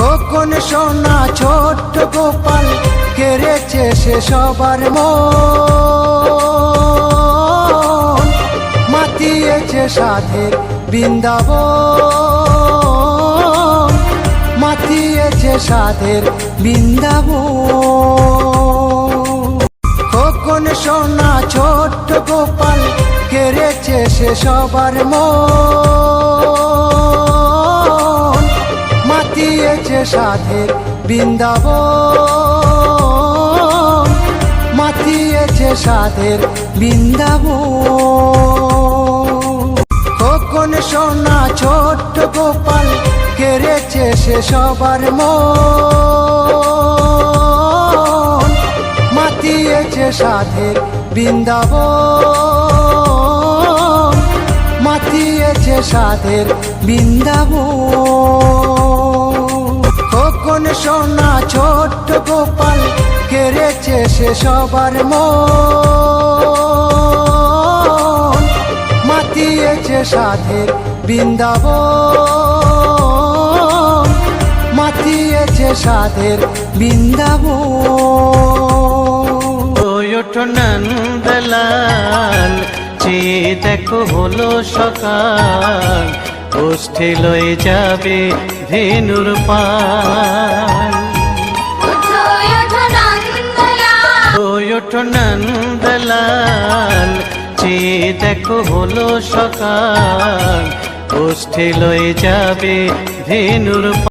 খোকন সোনা ছোট্ট গোপাল কেড়েছে সে সবার মন, মাতিয়েছে সাধের বৃন্দাবন, মাতিয়েছে সাধের বৃন্দাবন। খোকন সোনা ছোট্ট গোপাল কেড়েছে সে সবার মন, মাতিয়েছে সাধের বৃন্দাবন, মাতিয়েছে সাধের বৃন্দাবন। খোকন সোনা ছোট্ট গোপাল কেড়েছে সে সবার মন, মাতিয়েছে সাধের বৃন্দাবন, মাতিয়েছে সাধের বৃন্দাবন। খোকন সোনা ছোট্ট গোপাল কেড়েছে সে সবার মন, মাতিয়েছে সাধের বৃন্দাবন, মাতিয়েছে সাধের বৃন্দাবন। ওঠো নন্দলাল চেয়ে দেখো হলো সকাল, ওষ্ঠে লয়ে যাবে ধেনুর পাল। ওঠো নন্দলাল চেয়ে দেখো হলো সকাল, ওষ্ঠে লয়ে যাবে ধেনুর পাল।